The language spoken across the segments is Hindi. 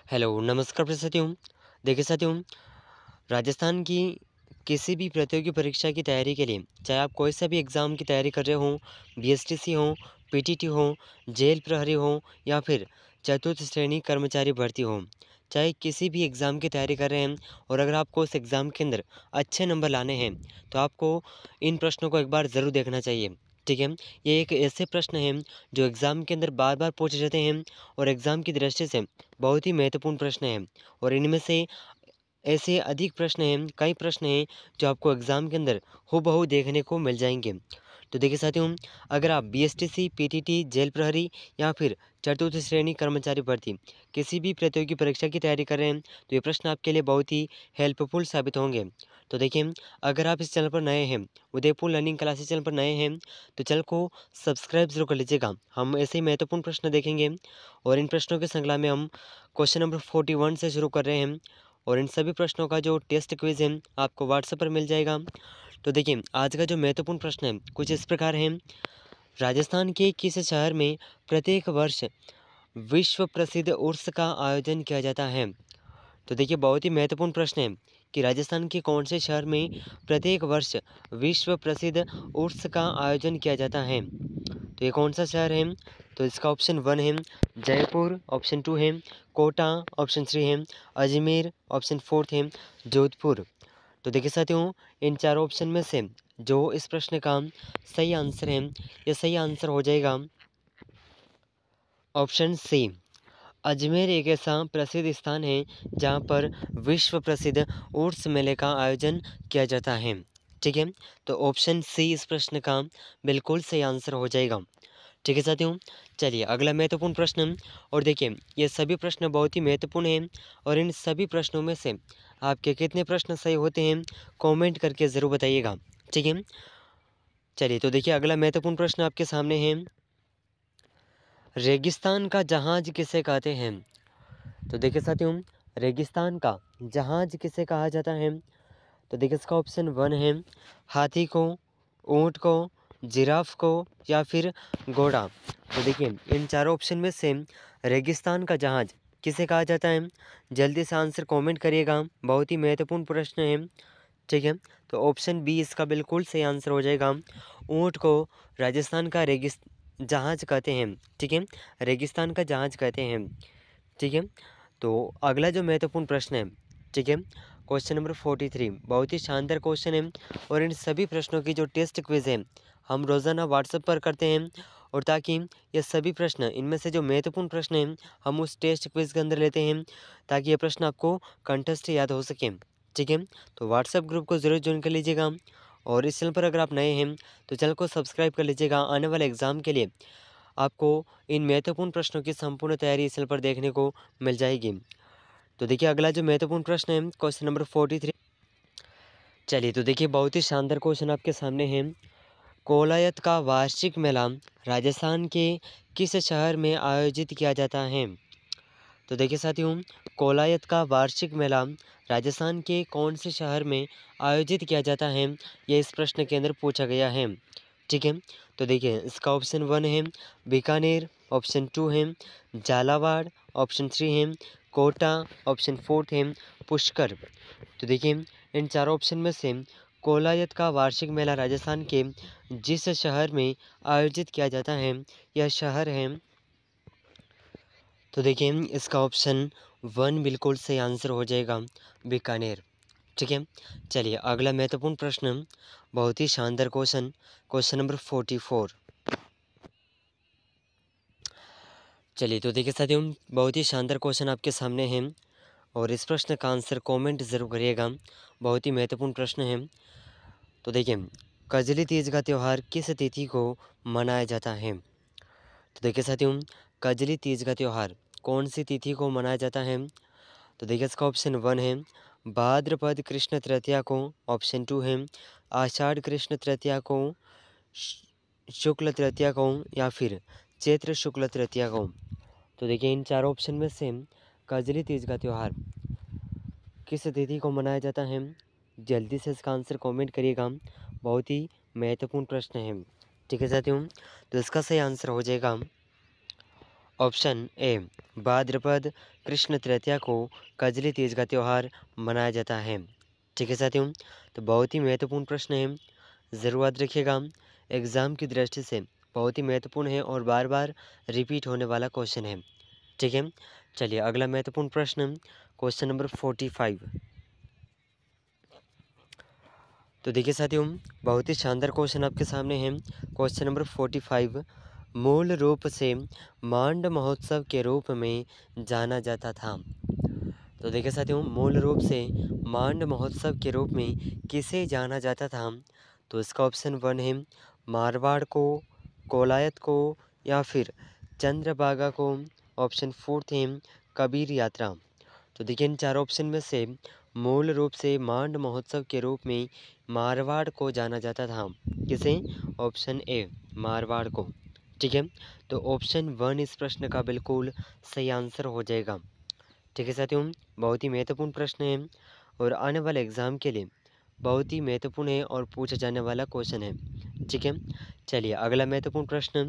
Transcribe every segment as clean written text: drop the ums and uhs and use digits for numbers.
हेलो, नमस्कार प्रिय साथियों। देखिए साथियों, राजस्थान की किसी भी प्रतियोगी परीक्षा की तैयारी के लिए, चाहे आप कोई सा भी एग्ज़ाम की तैयारी कर रहे हों, बीएसटीसी हो, पीटीटी हो, जेल प्रहरी हो या फिर चतुर्थ श्रेणी कर्मचारी भर्ती हो, चाहे किसी भी एग्ज़ाम की तैयारी कर रहे हैं और अगर आपको उस एग्ज़ाम के अंदर अच्छे नंबर लाने हैं, तो आपको इन प्रश्नों को एक बार ज़रूर देखना चाहिए। ठीक है? ये एक ऐसे प्रश्न हैं जो एग्ज़ाम के अंदर बार-बार पूछे जाते हैं और एग्ज़ाम की दृष्टि से बहुत ही महत्वपूर्ण प्रश्न हैं और इनमें से ऐसे अधिक प्रश्न हैं, कई प्रश्न हैं जो आपको एग्ज़ाम के अंदर हूबहू देखने को मिल जाएँगे। तो देखिए साथियों, अगर आप बीएसटीसी, पीटीटी, जेल प्रहरी या फिर चतुर्थ श्रेणी कर्मचारी भर्ती किसी भी प्रतियोगी परीक्षा की तैयारी कर रहे हैं, तो ये प्रश्न आपके लिए बहुत ही हेल्पफुल साबित होंगे। तो देखिए, अगर आप इस चैनल पर नए हैं, उदयपुर लर्निंग क्लासेस चैनल पर नए हैं, तो चैनल को सब्सक्राइब ज़रूर कर लीजिएगा। हम ऐसे ही महत्वपूर्ण प्रश्न देखेंगे और इन प्रश्नों की श्रृंखला में हम क्वेश्चन नंबर 41 से शुरू कर रहे हैं और इन सभी प्रश्नों का जो टेस्ट क्विज़ है आपको व्हाट्सएप पर मिल जाएगा। तो देखिए, आज का जो महत्वपूर्ण प्रश्न है कुछ इस प्रकार है। राजस्थान के किस शहर में प्रत्येक वर्ष विश्व प्रसिद्ध उर्स का आयोजन किया जाता है? तो देखिए, बहुत ही महत्वपूर्ण प्रश्न है कि राजस्थान के कौन से शहर में प्रत्येक वर्ष विश्व प्रसिद्ध उर्स का आयोजन किया जाता है? तो ये कौन सा शहर है? तो इसका ऑप्शन 1 है जयपुर, ऑप्शन 2 है कोटा, ऑप्शन 3 है अजमेर, ऑप्शन 4 है जोधपुर। तो देखिए साथियों, इन चारों ऑप्शन में से जो इस प्रश्न का सही आंसर है, ये सही आंसर हो जाएगा ऑप्शन सी। अजमेर एक ऐसा प्रसिद्ध स्थान है जहाँ पर विश्व प्रसिद्ध उर्स मेले का आयोजन किया जाता है। ठीक है, तो ऑप्शन सी इस प्रश्न का बिल्कुल सही आंसर हो जाएगा। ठीक है साथियों, चलिए अगला महत्वपूर्ण प्रश्न। और देखिए, ये सभी प्रश्न बहुत ही महत्वपूर्ण हैं और इन सभी प्रश्नों में से आपके कितने प्रश्न सही होते हैं कमेंट करके ज़रूर बताइएगा। ठीक है, चलिए तो देखिए अगला महत्वपूर्ण प्रश्न आपके सामने है। रेगिस्तान का जहाज किसे कहते हैं? तो देखिए साथियों, रेगिस्तान का जहाज किसे कहा जाता है? तो देखिए इसका ऑप्शन 1 है हाथी को, ऊँट को, जिराफ को या फिर घोड़ा। तो देखिए, इन चारों ऑप्शन में से रेगिस्तान का जहाज किसे कहा जाता है? जल्दी से आंसर कमेंट करिएगा, बहुत ही महत्वपूर्ण प्रश्न है। ठीक है, तो ऑप्शन बी इसका बिल्कुल सही आंसर हो जाएगा। ऊँट को राजस्थान का जहाज कहते हैं। ठीक है, रेगिस्तान का जहाज कहते हैं। ठीक है, तो अगला जो महत्वपूर्ण प्रश्न है, ठीक है, क्वेश्चन नंबर 43 बहुत ही शानदार क्वेश्चन है और इन सभी प्रश्नों की जो टेस्ट क्विज़ है हम रोज़ाना व्हाट्सएप पर करते हैं और ताकि ये सभी प्रश्न इनमें से जो महत्वपूर्ण प्रश्न हैं हम उस टेस्ट क्विज़ के अंदर लेते हैं ताकि ये प्रश्न आपको कंठस्थ याद हो सके। ठीक है, तो व्हाट्सएप ग्रुप को ज़रूर ज्वाइन कर लीजिएगा और इस चैनल पर अगर आप नए हैं तो चैनल को सब्सक्राइब कर लीजिएगा। आने वाले एग्ज़ाम के लिए आपको इन महत्वपूर्ण प्रश्नों की संपूर्ण तैयारी इस चैनल पर देखने को मिल जाएगी। तो देखिए अगला जो महत्वपूर्ण प्रश्न है क्वेश्चन नंबर 43। चलिए तो देखिए, बहुत ही शानदार क्वेश्चन आपके सामने है। कोलायत का वार्षिक मेला राजस्थान के किस शहर में आयोजित किया जाता है? तो देखिए साथियों, कोलायत का वार्षिक मेला राजस्थान के कौन से शहर में आयोजित किया जाता है, ये इस प्रश्न के अंदर पूछा गया है। ठीक है, तो देखिए इसका ऑप्शन 1 है बीकानेर, ऑप्शन 2 है झालावाड़, ऑप्शन 3 है कोटा, ऑप्शन 4 है पुष्कर। तो देखिए, इन चारों ऑप्शन में से कोलायत का वार्षिक मेला राजस्थान के जिस शहर में आयोजित किया जाता है यह शहर है। तो देखिए इसका ऑप्शन 1 बिल्कुल सही आंसर हो जाएगा बीकानेर। ठीक है, चलिए अगला महत्वपूर्ण प्रश्न, बहुत ही शानदार क्वेश्चन, क्वेश्चन नंबर 44। चलिए तो देखिए साथियों, बहुत ही शानदार क्वेश्चन आपके सामने है और इस प्रश्न का आंसर कमेंट ज़रूर करिएगा, बहुत ही महत्वपूर्ण प्रश्न है। तो देखिए, कजली तीज का त्यौहार किस तिथि को मनाया जाता है? तो देखिए साथियों, कजली तीज का त्यौहार कौन सी तिथि को मनाया जाता है? तो देखिए इसका ऑप्शन 1 है भाद्रपद कृष्ण तृतीया को, ऑप्शन 2 है आषाढ़ कृष्ण तृतीया को, शुक्ल तृतीया को या फिर चैत्र शुक्ल तृतीया को। तो देखिए इन चारों ऑप्शन में से कजली तीज का त्यौहार किस तिथि को मनाया जाता है? जल्दी से इसका आंसर कमेंट करिएगा, बहुत ही महत्वपूर्ण प्रश्न है। ठीक है साथियों, तो इसका सही आंसर हो जाएगा ऑप्शन ए भाद्रपद कृष्ण तृतीया को कजली तीज का त्यौहार मनाया जाता है। ठीक है साथियों, तो बहुत ही महत्वपूर्ण प्रश्न है, ज़रूर याद रखिएगा। एग्ज़ाम की दृष्टि से बहुत ही महत्वपूर्ण है और बार बार रिपीट होने वाला क्वेश्चन है। ठीक है, चलिए अगला महत्वपूर्ण प्रश्न, क्वेश्चन नंबर 45। तो देखिए साथियों, बहुत ही शानदार क्वेश्चन आपके सामने है। क्वेश्चन नंबर 45 मूल रूप से मांड महोत्सव के रूप में जाना जाता था। तो देखिए साथियों, मूल रूप से मांड महोत्सव के रूप में किसे जाना जाता था? तो इसका ऑप्शन 1 है मारवाड़ को, कोलायत को, या फिर चंद्रभागा को। ऑप्शन 4 है कबीर यात्रा। तो देखिए इन चार ऑप्शन में से मूल रूप से मांड महोत्सव के रूप में मारवाड़ को जाना जाता था। किसे? ऑप्शन ए मारवाड़ को। ठीक है, तो ऑप्शन 1 इस प्रश्न का बिल्कुल सही आंसर हो जाएगा। ठीक है साथियों, बहुत ही महत्वपूर्ण प्रश्न है और आने वाले एग्ज़ाम के लिए बहुत ही महत्वपूर्ण है और पूछा जाने वाला क्वेश्चन है। ठीक है, चलिए अगला महत्वपूर्ण प्रश्न,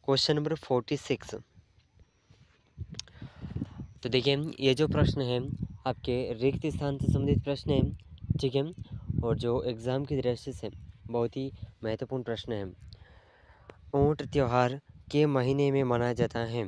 क्वेश्चन नंबर 46। तो देखिए ये जो प्रश्न है आपके रिक्त स्थान से संबंधित प्रश्न है। ठीक है, और जो एग्ज़ाम की दृष्टि से बहुत ही महत्वपूर्ण प्रश्न है। ऊंट त्योहार के महीने में मनाया जाता है?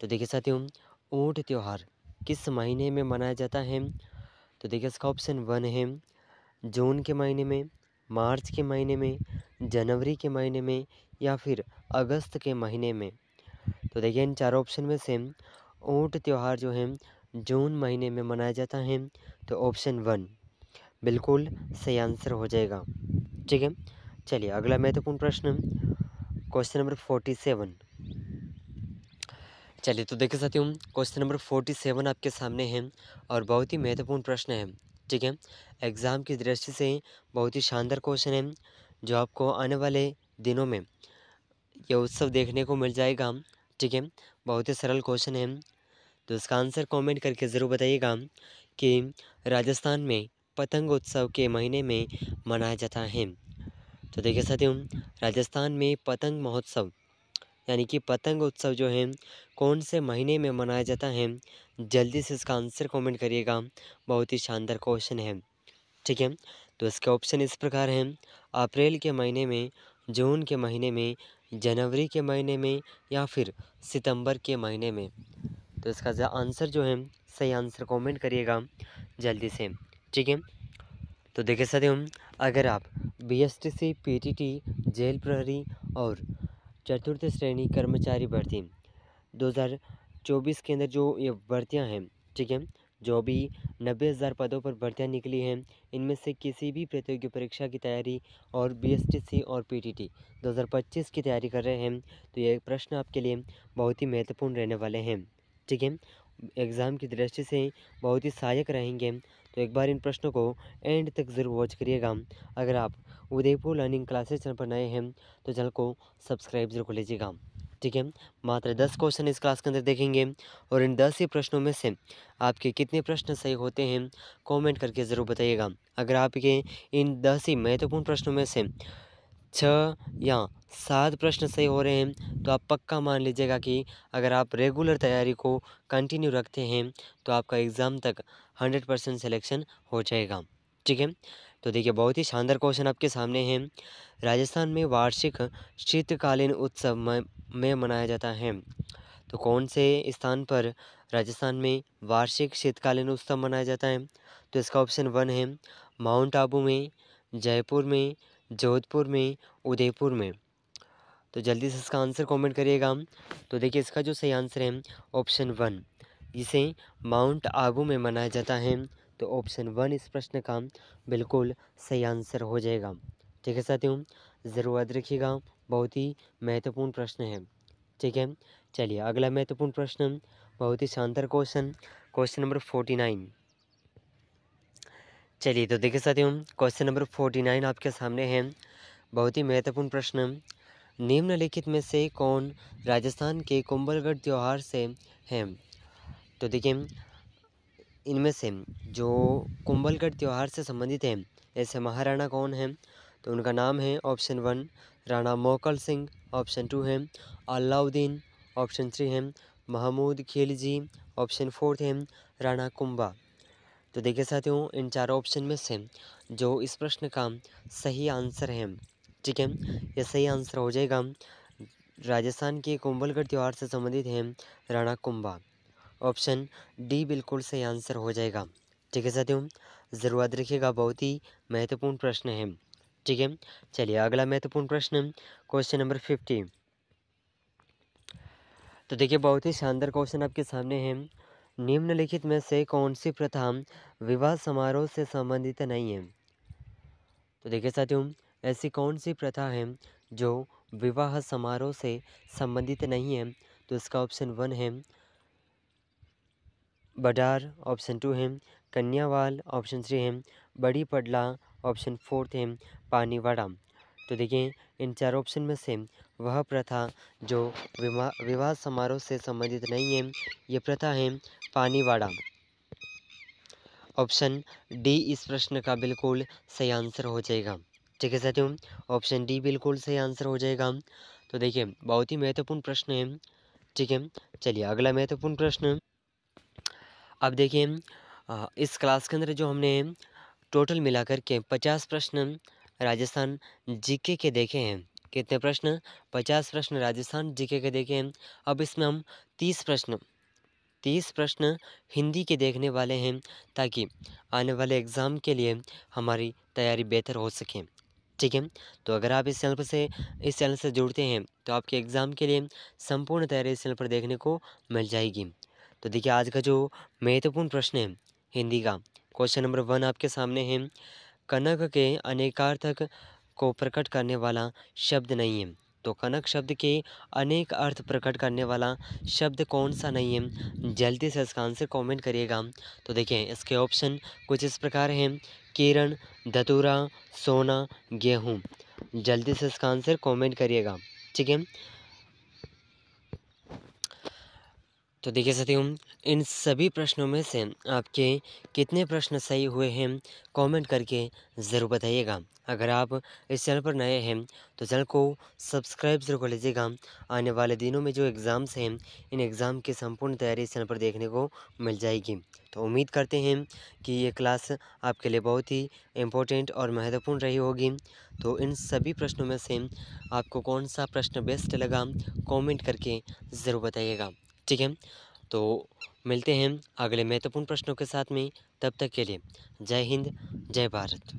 तो देखिए साथियों, ऊंट त्योहार किस महीने में मनाया जाता है? तो देखिए इसका ऑप्शन 1 है जून के महीने में, मार्च के महीने में, जनवरी के महीने में, या फिर अगस्त के महीने में। तो देखिए इन चारों ऑप्शन में से ऊंट त्योहार जो है जून महीने में मनाया जाता है। तो ऑप्शन 1 बिल्कुल सही आंसर हो जाएगा। ठीक है, चलिए अगला महत्वपूर्ण प्रश्न, क्वेश्चन नंबर 47। चलिए तो देखिए साथियों, क्वेश्चन नंबर 47 आपके सामने है और बहुत ही महत्वपूर्ण प्रश्न है। ठीक है, एग्ज़ाम की दृष्टि से बहुत ही शानदार क्वेश्चन है जो आपको आने वाले दिनों में ये उत्सव देखने को मिल जाएगा। ठीक है, बहुत ही सरल क्वेश्चन है, तो इसका आंसर कमेंट करके ज़रूर बताइएगा कि राजस्थान में पतंग उत्सव के महीने में मनाया जाता है। तो देखिए साथियों, राजस्थान में पतंग महोत्सव यानी कि पतंग उत्सव जो है कौन से महीने में मनाया जाता है? जल्दी से इसका आंसर कमेंट करिएगा, बहुत ही शानदार क्वेश्चन है। ठीक है, तो इसके ऑप्शन इस प्रकार हैं अप्रैल के महीने में, जून के महीने में, जनवरी के महीने में, या फिर सितंबर के महीने में। तो इसका आंसर जो है सही आंसर कमेंट करिएगा जल्दी से। ठीक है, तो देखिए साथियों, अगर आप बीएसटीसी, पीटीटी, जेल प्रहरी और चतुर्थ श्रेणी कर्मचारी भर्ती 2024 के अंदर जो ये भर्तियां हैं, ठीक है, जो भी 90,000 पदों पर भर्तियां निकली हैं, इनमें से किसी भी प्रतियोगी परीक्षा की तैयारी और बीएसटीसी और पीटीटी 2025 की तैयारी कर रहे हैं, तो ये प्रश्न आपके लिए बहुत ही महत्वपूर्ण रहने वाले हैं। ठीक है, एग्ज़ाम की दृष्टि से बहुत ही सहायक रहेंगे, तो एक बार इन प्रश्नों को एंड तक ज़रूर वॉच करिएगा। अगर आप उदयपुर लर्निंग क्लासेस चैनल पर नए हैं तो चैनल को सब्सक्राइब जरूर कर लीजिएगा। ठीक है, मात्र 10 क्वेश्चन इस क्लास के अंदर देखेंगे और इन 10 ही प्रश्नों में से आपके कितने प्रश्न सही होते हैं कमेंट करके ज़रूर बताइएगा। अगर आपके इन 10 ही महत्वपूर्ण प्रश्नों में से 6 या 7 प्रश्न सही हो रहे हैं तो आप पक्का मान लीजिएगा कि अगर आप रेगुलर तैयारी को कंटिन्यू रखते हैं तो आपका एग्ज़ाम तक 100% सिलेक्शन हो जाएगा। ठीक है, तो देखिए बहुत ही शानदार क्वेश्चन आपके सामने हैं। राजस्थान में वार्षिक शीतकालीन उत्सव में मनाया जाता है, तो कौन से स्थान पर राजस्थान में वार्षिक शीतकालीन उत्सव मनाया जाता है? तो इसका ऑप्शन 1 है माउंट आबू में, जयपुर में, जोधपुर में, उदयपुर में। तो जल्दी से इसका आंसर कमेंट करिएगा। तो देखिए इसका जो सही आंसर है ऑप्शन 1, जिसे माउंट आबू में मनाया जाता है। तो ऑप्शन 1 इस प्रश्न का बिल्कुल सही आंसर हो जाएगा। ठीक है साथियों, ज़रूर याद रखिएगा, बहुत ही महत्वपूर्ण प्रश्न है। ठीक है, चलिए अगला महत्वपूर्ण प्रश्न, बहुत ही शानदार क्वेश्चन, क्वेश्चन नंबर 49। चलिए तो देखिए साथियों, क्वेश्चन नंबर 49 आपके सामने है, बहुत ही महत्वपूर्ण प्रश्न। निम्नलिखित में से कौन राजस्थान के कुंभलगढ़ त्योहार से है? तो देखिए इनमें से जो कुंभलगढ़ त्योहार से संबंधित हैं ऐसे महाराणा कौन हैं? तो उनका नाम है ऑप्शन 1 राणा मोकल सिंह, ऑप्शन 2 है अलाउद्दीन, ऑप्शन 3 है महमूद खिलजी, ऑप्शन 4 है राणा कुंभा। तो देखिए साथियों, इन चारों ऑप्शन में से जो इस प्रश्न का सही आंसर है, ठीक है, यह सही आंसर हो जाएगा राजस्थान के कुंभलगढ़ त्यौहार से संबंधित है राणा कुंभा। ऑप्शन डी बिल्कुल सही आंसर हो जाएगा। ठीक है साथियों, ज़रूर याद रखिएगा, बहुत ही महत्वपूर्ण प्रश्न है। ठीक है, चलिए अगला महत्वपूर्ण प्रश्न, क्वेश्चन नंबर 50। तो देखिए बहुत ही शानदार क्वेश्चन आपके सामने है। निम्नलिखित में से कौन सी प्रथा विवाह समारोह से संबंधित नहीं है? तो देखिए साथियों, ऐसी कौन सी प्रथा है जो विवाह समारोह से संबंधित नहीं है? तो इसका ऑप्शन 1 है बडार, ऑप्शन 2 है कन्यावाल, ऑप्शन 3 है बड़ी पडला, ऑप्शन 4 है पानीवाड़ा। तो देखिए इन चार ऑप्शन में से वह प्रथा जो विवाह समारोह से संबंधित नहीं है, ये प्रथा है पानीवाड़ा। ऑप्शन डी इस प्रश्न का बिल्कुल सही आंसर हो जाएगा। ठीक है साथियों, ऑप्शन डी बिल्कुल सही आंसर हो जाएगा। तो देखिए बहुत ही महत्वपूर्ण प्रश्न है। ठीक है, चलिए अगला महत्वपूर्ण प्रश्न। अब देखिए इस क्लास के अंदर जो हमने टोटल मिलाकर के 50 प्रश्न राजस्थान जीके के देखे हैं। कितने प्रश्न? 50 प्रश्न राजस्थान जीके के देखे हैं। अब इसमें हम 30 प्रश्न हिंदी के देखने वाले हैं, ताकि आने वाले एग्ज़ाम के लिए हमारी तैयारी बेहतर हो सके। ठीक है, तो अगर आप इस चैनल से जुड़ते हैं तो आपके एग्ज़ाम के लिए संपूर्ण तैयारी इस चैनल पर देखने को मिल जाएगी। तो देखिए आज का जो महत्वपूर्ण प्रश्न है हिंदी का, क्वेश्चन नंबर 1 आपके सामने है। कनक के अनेकार्थक को प्रकट करने वाला शब्द नहीं है। तो कनक शब्द के अनेक अर्थ प्रकट करने वाला शब्द कौन सा नहीं है? जल्दी से इसका आंसर कमेंट करिएगा। तो देखिए इसके ऑप्शन कुछ इस प्रकार हैं, किरण, धतूरा, सोना, गेहूँ। जल्दी से इसका आंसर कमेंट करिएगा। ठीक है, तो देखिए साथियों, इन सभी प्रश्नों में से आपके कितने प्रश्न सही हुए हैं कमेंट करके ज़रूर बताइएगा। अगर आप इस चैनल पर नए हैं तो चैनल को सब्सक्राइब ज़रूर कर लीजिएगा। आने वाले दिनों में जो एग्ज़ाम्स हैं, इन एग्ज़ाम की संपूर्ण तैयारी इस चैनल पर देखने को मिल जाएगी। तो उम्मीद करते हैं कि ये क्लास आपके लिए बहुत ही इम्पोर्टेंट और महत्वपूर्ण रही होगी। तो इन सभी प्रश्नों में से आपको कौन सा प्रश्न बेस्ट लगा कमेंट करके ज़रूर बताइएगा। ठीक है, तो मिलते हैं अगले महत्वपूर्ण प्रश्नों के साथ में। तब तक के लिए जय हिंद, जय भारत।